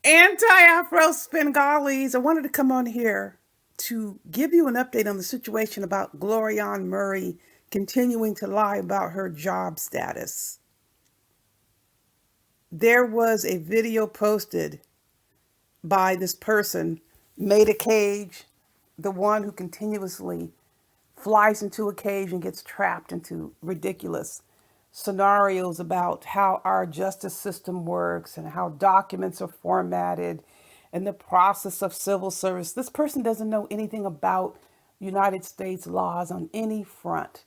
Anti-Afro Svengalis. I wanted to come on here to give you an update on the situation about Glorione Murray continuing to lie about her job status. There was a video posted by this person, made a cage, the one who continuously flies into a cage and gets trapped into ridiculous scenarios about how our justice system works and how documents are formatted and the process of civil service. This person doesn't know anything about United States laws on any front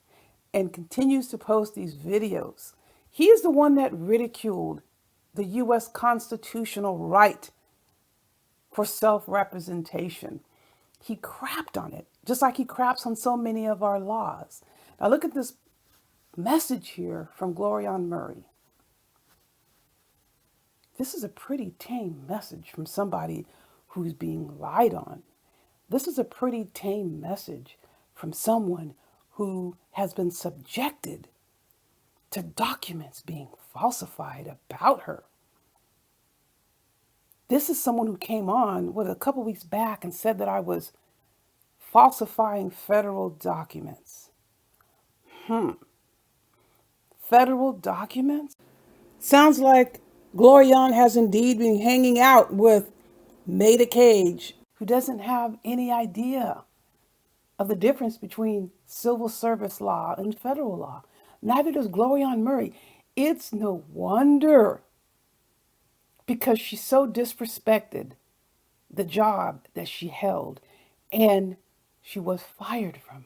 and continues to post these videos. He is the one that ridiculed the U.S. constitutional right for self-representation. He crapped on it, just like he craps on so many of our laws. Now look at this message here from Glorione Murray. This is a pretty tame message from somebody who's being lied on. This is a pretty tame message from someone who has been subjected to documents being falsified about her. This is someone who came on a couple weeks back and said that I was falsifying federal documents. Federal documents? Sounds like Glorione has indeed been hanging out with Maida Cage, who doesn't have any idea of the difference between civil service law and federal law. Neither does Glorione Murray. It's no wonder, because she so disrespected the job that she held and she was fired from.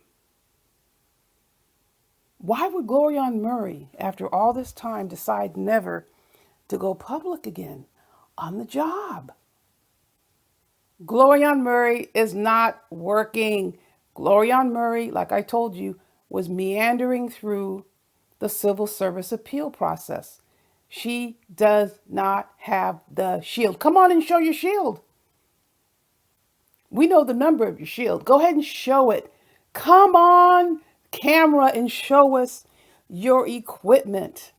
Why would Glorione Murray, after all this time, decide never to go public again on the job? Glorione Murray is not working. Glorione Murray, like I told you, was meandering through the civil service appeal process. She does not have the shield. Come on and show your shield. We know the number of your shield. Go ahead and show it. Come on, camera, and show us your equipment.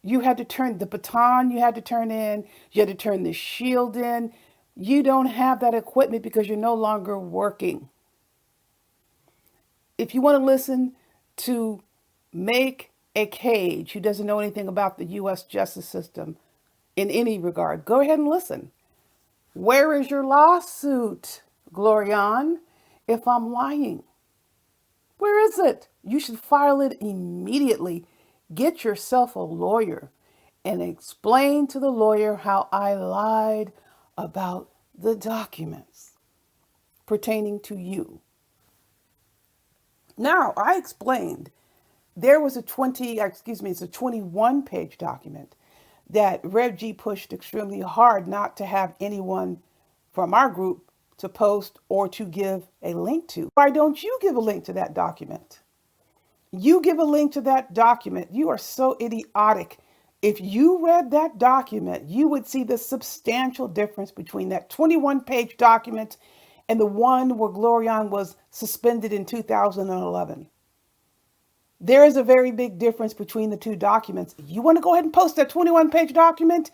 You had to turn the baton, you had to turn in, you had to turn the shield in. You don't have that equipment because you're no longer working. If you want to listen to Make a Cage, who doesn't know anything about the U.S. justice system in any regard, go ahead and listen. Where is your lawsuit, Glorione, if I'm lying? Where is it? You should file it immediately. Get yourself a lawyer and explain to the lawyer how I lied about the documents pertaining to you. Now, I explained there was it's a 21-page document that Rev G pushed extremely hard not to have anyone from our group to post or to give a link to. Why don't you give a link to that document? You give a link to that document. You are so idiotic. If you read that document, you would see the substantial difference between that 21-page document and the one where Glorione was suspended in 2011. There is a very big difference between the two documents. You want to go ahead and post that 21-page document?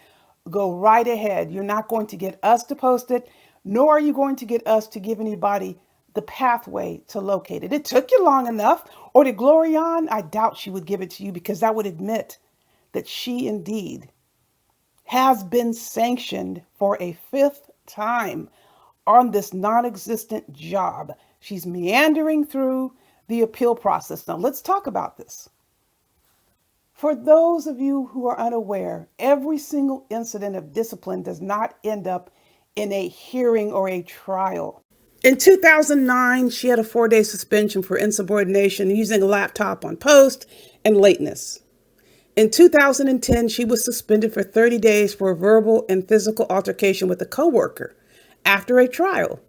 Go right ahead. You're not going to get us to post it, nor are you going to get us to give anybody the pathway to locate it. It took you long enough. Or did Glorione? I doubt she would give it to you, because that would admit that she indeed has been sanctioned for a fifth time on this non-existent job. She's meandering through the appeal process. Now let's talk about this. For those of you who are unaware, every single incident of discipline does not end up in a hearing or a trial. In 2009, she had a 4-day suspension for insubordination, using a laptop on post, and lateness. In 2010, she was suspended for 30 days for a verbal and physical altercation with a coworker after a trial.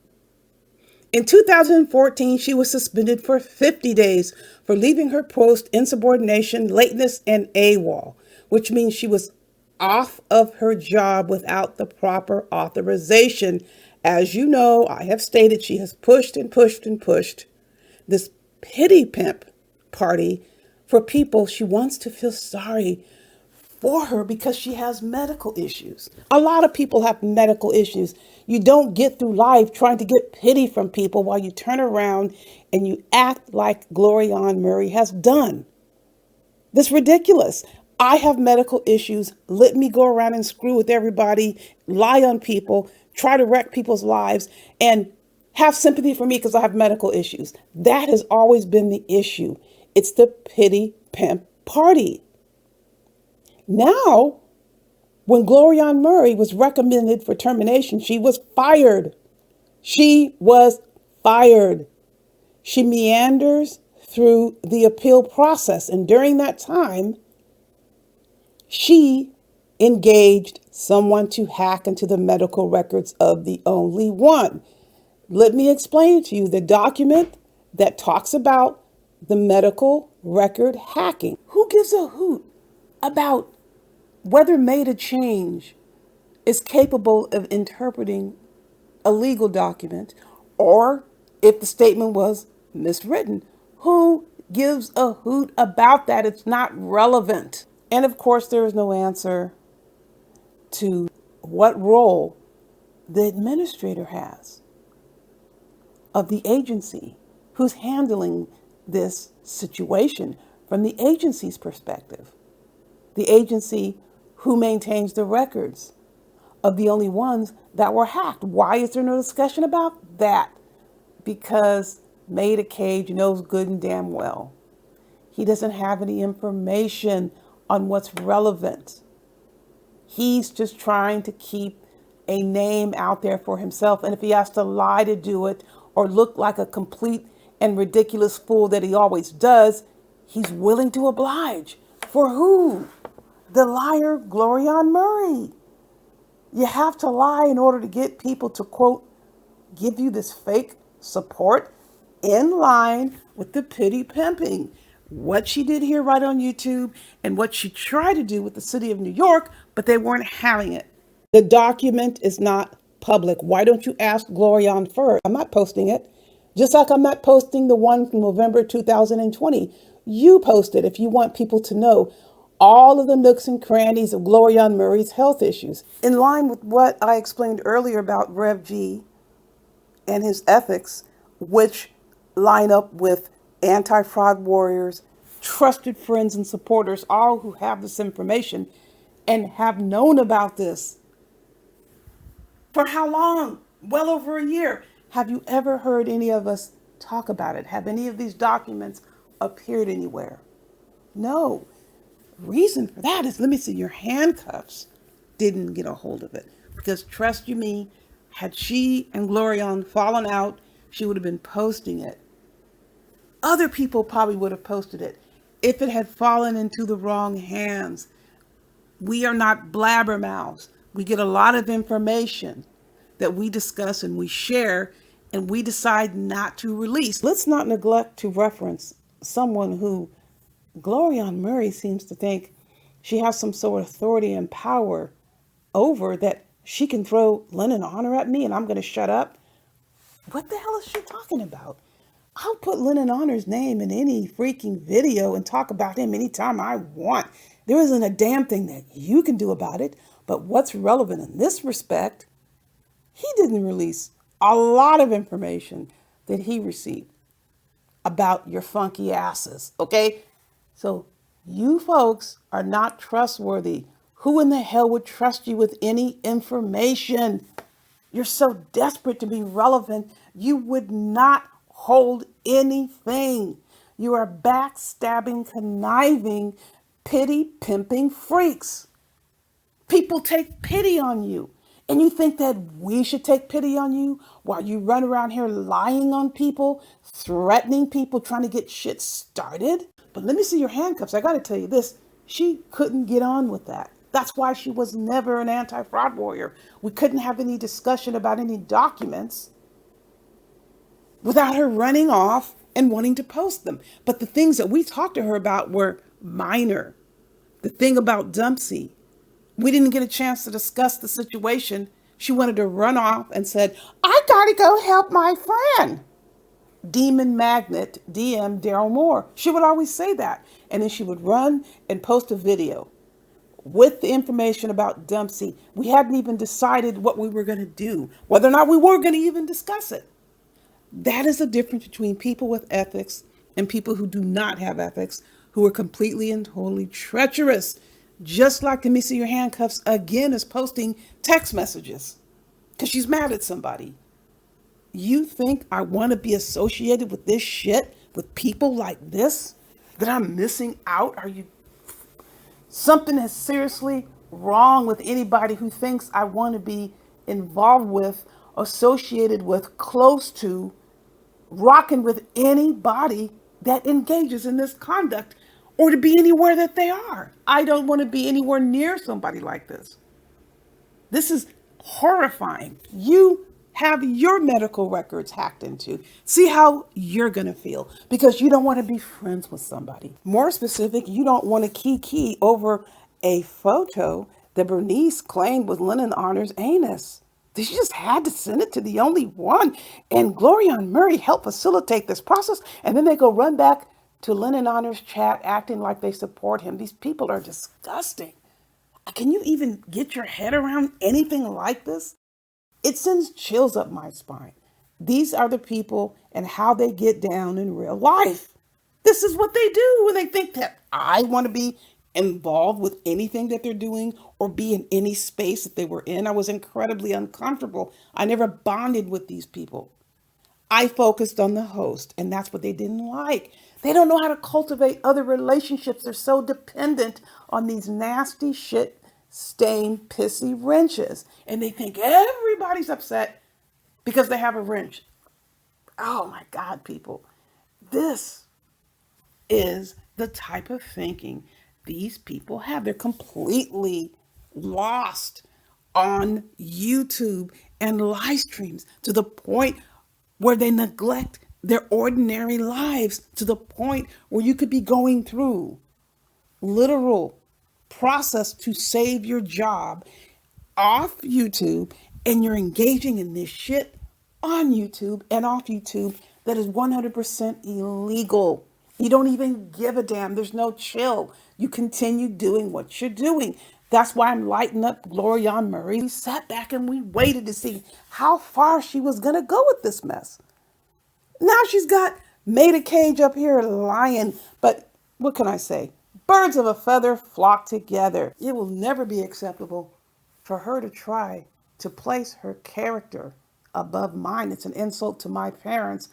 In 2014, she was suspended for 50 days for leaving her post, insubordination, lateness, and AWOL, which means she was off of her job without the proper authorization. As you know, I have stated she has pushed and pushed and pushed this pity pimp party for people she wants to feel sorry for her because she has medical issues. A lot of people have medical issues. You don't get through life trying to get pity from people while you turn around and you act like Glorione Murray has done. This is ridiculous. I have medical issues. Let me go around and screw with everybody, lie on people, try to wreck people's lives, and have sympathy for me because I have medical issues. That has always been the issue. It's the pity pimp party. Now, when Glorione Murray was recommended for termination, she was fired. She was fired. She meanders through the appeal process. And during that time, she engaged someone to hack into the medical records of the only one. Let me explain to you the document that talks about the medical record hacking. Who gives a hoot about whether made a change is capable of interpreting a legal document or if the statement was miswritten? Who gives a hoot about that? It's not relevant. And of course, there is no answer to what role the administrator has of the agency who's handling this situation from the agency's perspective. The agency who maintains the records of the only ones that were hacked. Why is there no discussion about that? Because Maida Cage knows good and damn well he doesn't have any information on what's relevant. He's just trying to keep a name out there for himself. And if he has to lie to do it or look like a complete and ridiculous fool that he always does, he's willing to oblige. For who? The liar, Glorione Murray. You have to lie in order to get people to, quote, give you this fake support in line with the pity pimping. What she did here right on YouTube and what she tried to do with the city of New York, but they weren't having it. The document is not public. Why don't you ask Glorione first? I'm not posting it. Just like I'm not posting the one from November 2020. You post it if you want people to know all of the nooks and crannies of Glorione Murray's health issues. In line with what I explained earlier about Rev G and his ethics, which line up with anti-fraud warriors, trusted friends and supporters, all who have this information and have known about this. For how long? Well over a year. Have you ever heard any of us talk about it? Have any of these documents appeared anywhere? No. Reason for that is, let me see, your handcuffs didn't get a hold of it. Because trust you me, had she and Glorione fallen out, she would have been posting it. Other people probably would have posted it if it had fallen into the wrong hands. We are not blabbermouths. We get a lot of information that we discuss and we share and we decide not to release. Let's not neglect to reference someone who Glorione Murray seems to think she has some sort of authority and power over, that she can throw Lennon Honor at me and I'm going to shut up. What the hell is she talking about? I'll put Lennon Honor's name in any freaking video and talk about him anytime I want. There isn't a damn thing that you can do about it. But what's relevant in this respect, he didn't release a lot of information that he received about your funky asses, okay? So you folks are not trustworthy. Who in the hell would trust you with any information? You're so desperate to be relevant, you would not hold anything. You are backstabbing, conniving, pity pimping freaks. People take pity on you. And you think that we should take pity on you while you run around here lying on people, threatening people, trying to get shit started? But let me see your handcuffs. I got to tell you this. She couldn't get on with that. That's why she was never an anti-fraud warrior. We couldn't have any discussion about any documents without her running off and wanting to post them. But the things that we talked to her about were minor. The thing about Dumpsy, we didn't get a chance to discuss the situation. She wanted to run off and said, I gotta go help my friend. Demon Magnet, DM Daryl Moore. She would always say that. And then she would run and post a video. with the information about Dempsey. We hadn't even decided what we were going to do, whether or not we were going to even discuss it. That is the difference between people with ethics and people who do not have ethics, who are completely and totally treacherous. Just like the Miss Your Handcuffs again is posting text messages because she's mad at somebody. You think I want to be associated with this shit, with people like this? That I'm missing out? Are you something is seriously wrong with anybody who thinks I want to be involved with, associated with, close to, rocking with anybody that engages in this conduct or to be anywhere that they are. I don't want to be anywhere near somebody like this. This is horrifying. You have your medical records hacked into. See how you're going to feel because you don't want to be friends with somebody. More specific, you don't want to kiki over a photo that Bernice claimed was Lennon Honor's anus. She just had to send it to the only one. And Glorione Murray helped facilitate this process. And then they go run back to Lennon Honor's chat acting like they support him. These people are disgusting. Can you even get your head around anything like this? It sends chills up my spine. These are the people and how they get down in real life. This is what they do when they think that I want to be involved with anything that they're doing or be in any space that they were in. I was incredibly uncomfortable. I never bonded with these people. I focused on the host, and that's what they didn't like. They don't know how to cultivate other relationships. They're so dependent on these nasty shit stained pissy wrenches. And they think everybody's upset because they have a wrench. Oh my God, people. This is the type of thinking these people have. They're completely lost on YouTube and live streams to the point where they neglect their ordinary lives, to the point where you could be going through literal process to save your job off YouTube, and you're engaging in this shit on YouTube and off YouTube that is 100% illegal. You don't even give a damn. There's no chill. You continue doing what you're doing. That's why I'm lighting up Glorione Murray. We sat back and we waited to see how far she was going to go with this mess. Now she's got made a cage up here lying. But what can I say? Birds of a feather flock together. It will never be acceptable for her to try to place her character above mine. It's an insult to my parents.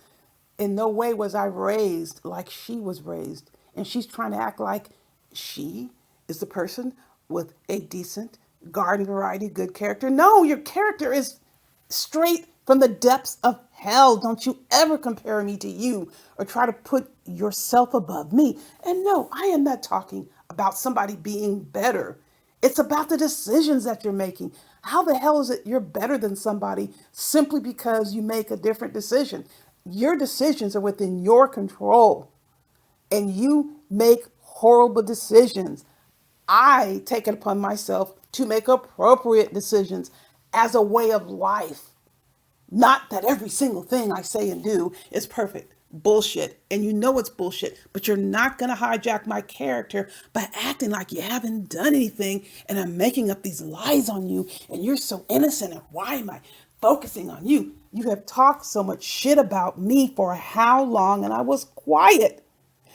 In no way was I raised like she was raised. And she's trying to act like she is the person with a decent garden variety good character. No, your character is straight from the depths of hell. Don't you ever compare me to you or try to put yourself above me. And no, I am not talking about somebody being better. It's about the decisions that you're making. How the hell is it you're better than somebody simply because you make a different decision? Your decisions are within your control and you make horrible decisions. I take it upon myself to make appropriate decisions as a way of life. Not that every single thing I say and do is perfect. Bullshit. And you know it's bullshit, but you're not going to hijack my character by acting like you haven't done anything and I'm making up these lies on you and you're so innocent and why am I focusing on you? You have talked so much shit about me for how long and I was quiet.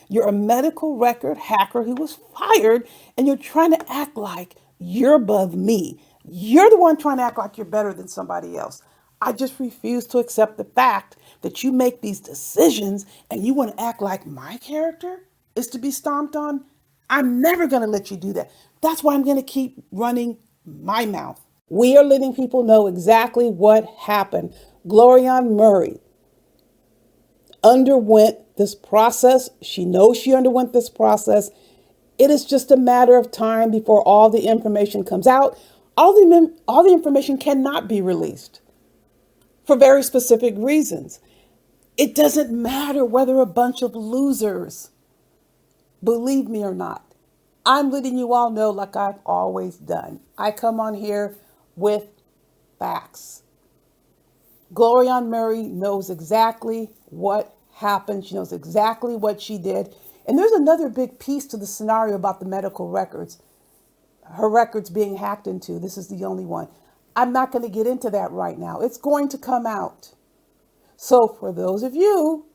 You're a medical record hacker who was fired and you're trying to act like you're above me. You're the one trying to act like you're better than somebody else. I just refuse to accept the fact that you make these decisions and you want to act like my character is to be stomped on. I'm never going to let you do that. That's why I'm going to keep running my mouth. We are letting people know exactly what happened. Glorione Murray underwent this process. She knows she underwent this process. It is just a matter of time before all the information comes out. All the information cannot be released for very specific reasons. It doesn't matter whether a bunch of losers believe me or not. I'm letting you all know like I've always done. I come on here with facts. Glorione Murray knows exactly what happened. She knows exactly what she did. And there's another big piece to the scenario about the medical records. her records being hacked into. This is the only one. I'm not going to get into that right now. It's going to come out. So for those of you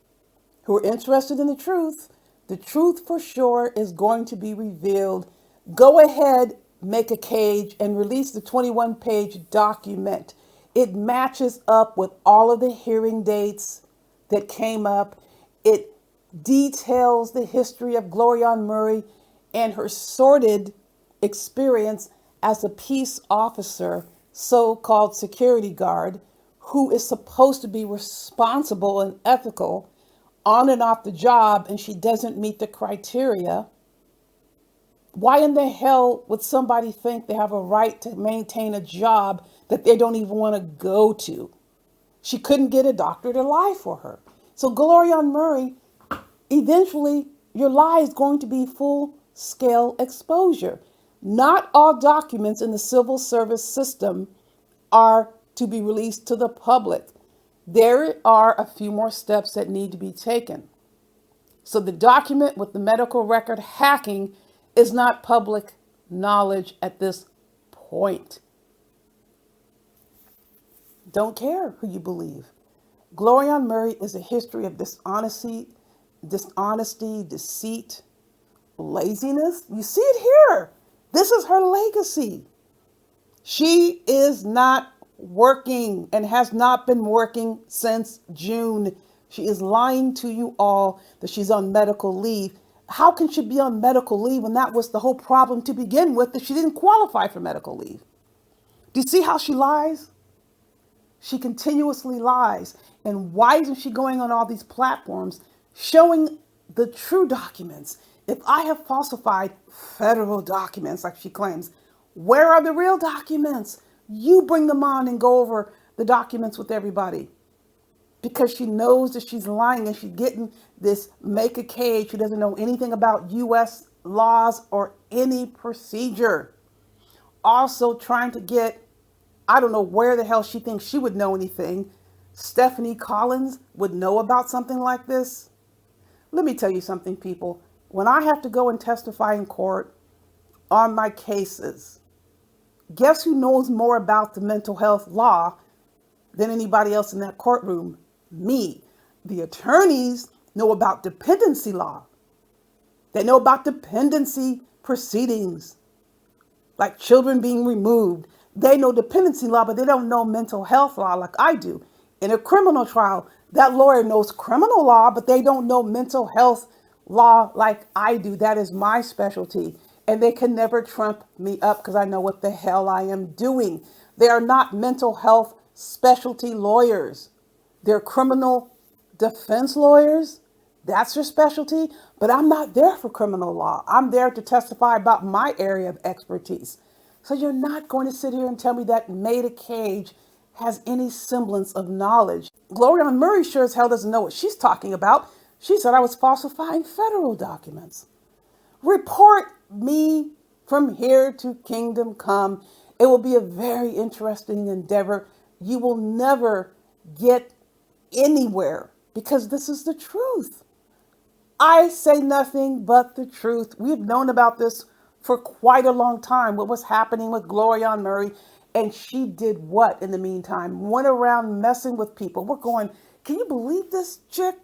who are interested in the truth for sure is going to be revealed. Go ahead, make a cage, and release the 21-page document. It matches up with all of the hearing dates that came up. It details the history of Glorione Murray and her sordid experience as a peace officer, so-called security guard, who is supposed to be responsible and ethical on and off the job, and she doesn't meet the criteria. Why in the hell would somebody think they have a right to maintain a job that they don't even want to go to? She couldn't get a doctor to lie for her. So Glorione Murray, eventually your lie is going to be full scale exposure. Not all documents in the civil service system are to be released to the public. There are a few more steps that need to be taken. So the document with the medical record hacking is not public knowledge at this point. Don't care who you believe. Glorione Murray is a history of dishonesty, deceit, laziness. You see it here. This is her legacy. She is not working and has not been working since June. She is lying to you all that she's on medical leave. How can she be on medical leave when that was the whole problem to begin with, that she didn't qualify for medical leave? Do you see how she lies? She continuously lies. And why isn't she going on all these platforms showing the true documents? If I have falsified federal documents, like she claims, where are the real documents? You bring them on and go over the documents with everybody. Because she knows that she's lying and she's getting this make a cage. She doesn't know anything about U.S. laws or any procedure. Also trying to get, I don't know where the hell she thinks she would know anything. Stephanie Collins would know about something like this. Let me tell you something, people. When I have to go and testify in court on my cases, guess who knows more about the mental health law than anybody else in that courtroom? Me. The attorneys know about dependency law. They know about dependency proceedings, like children being removed. They know dependency law, but they don't know mental health law like I do. In a criminal trial, that lawyer knows criminal law, but they don't know mental health law like I do. That is my specialty. And they can never trump me up because I know what the hell I am doing. They are not mental health specialty lawyers. They're criminal defense lawyers. That's your specialty. But I'm not there for criminal law. I'm there to testify about my area of expertise. So you're not going to sit here and tell me that Maida Cage has any semblance of knowledge. Glorione Murray sure as hell doesn't know what she's talking about. She said I was falsifying federal documents. Report me from here to kingdom come. It will be a very interesting endeavor. You will never get anywhere because this is the truth. I say nothing but the truth. We've known about this for quite a long time, what was happening with Glorione Murray. And she did what in the meantime? Went around messing with people. We're going, can you believe this chick?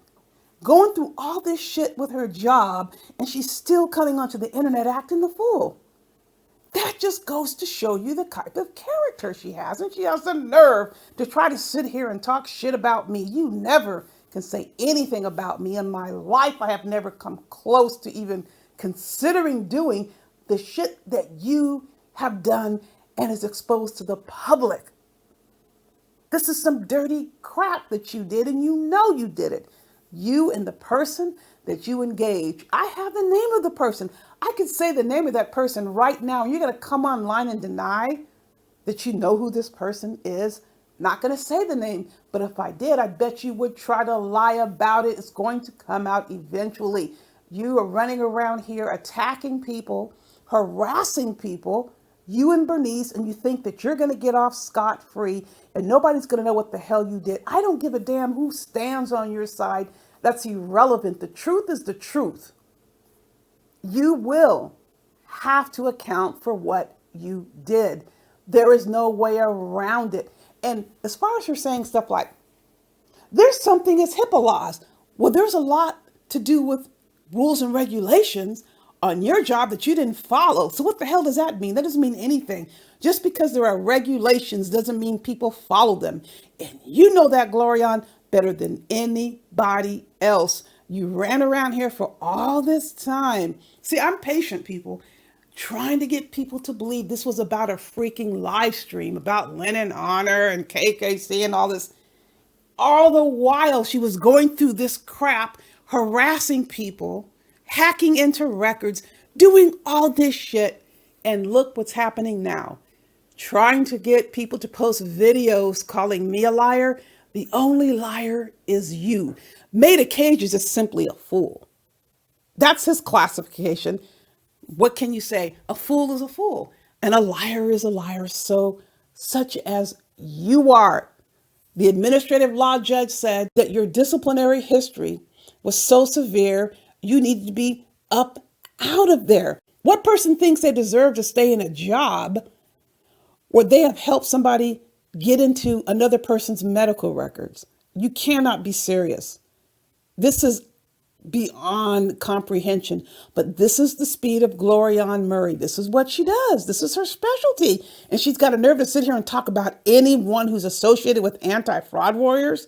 Going through all this shit with her job, and she's still coming onto the internet acting the fool. That just goes to show you the type of character she has. And she has the nerve to try to sit here and talk shit about me. You never can say anything about me. In my life, I have never come close to even considering doing the shit that you have done and is exposed to the public. This is some dirty crap that you did, and you know you did it. You and the person that you engage. I have the name of the person. I could say the name of that person right now, and you're going to come online and deny that you know who this person is. Not going to say the name, but if I did, I bet you would try to lie about it. It's going to come out eventually. You are running around here attacking people, harassing people, you and Bernice, and you think that you're going to get off scot-free and nobody's going to know what the hell you did. I don't give a damn who stands on your side. That's irrelevant. The truth is the truth. You will have to account for what you did. There is no way around it. And as far as you're saying stuff like, there's something as HIPAA laws. Well, there's a lot to do with rules and regulations on your job that you didn't follow. So what the hell does that mean? That doesn't mean anything. Just because there are regulations doesn't mean people follow them. And you know that, Glorione, better than anybody else. You ran around here for all this time. See, I'm patient, people, trying to get people to believe this was about a freaking live stream about Linen Honor and KKC and all this. All the while she was going through this crap, harassing people, hacking into records, doing all this shit. And look what's happening now. Trying to get people to post videos calling me a liar. The only liar is you. Maida Cage is just simply a fool. That's his classification. What can you say? A fool is a fool. And a liar is a liar. So, such as you are. The administrative law judge said that your disciplinary history was so severe, you needed to be up out of there. What person thinks they deserve to stay in a job where they have helped somebody get into another person's medical records? You cannot be serious. This is beyond comprehension. But this is the speed of Glorione Murray. This is what she does. This is her specialty. And she's got a nerve to sit here and talk about anyone who's associated with anti-fraud warriors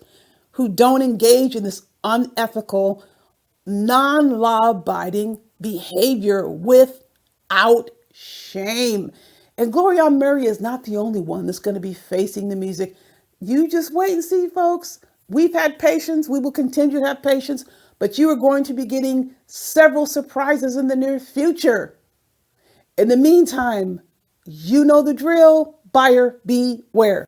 who don't engage in this unethical, non-law abiding behavior without shame. And Glorione Murray is not the only one that's going to be facing the music. You just wait and see, folks. We've had patience. We will continue to have patience. But you are going to be getting several surprises in the near future. In the meantime, you know the drill. Buyer beware.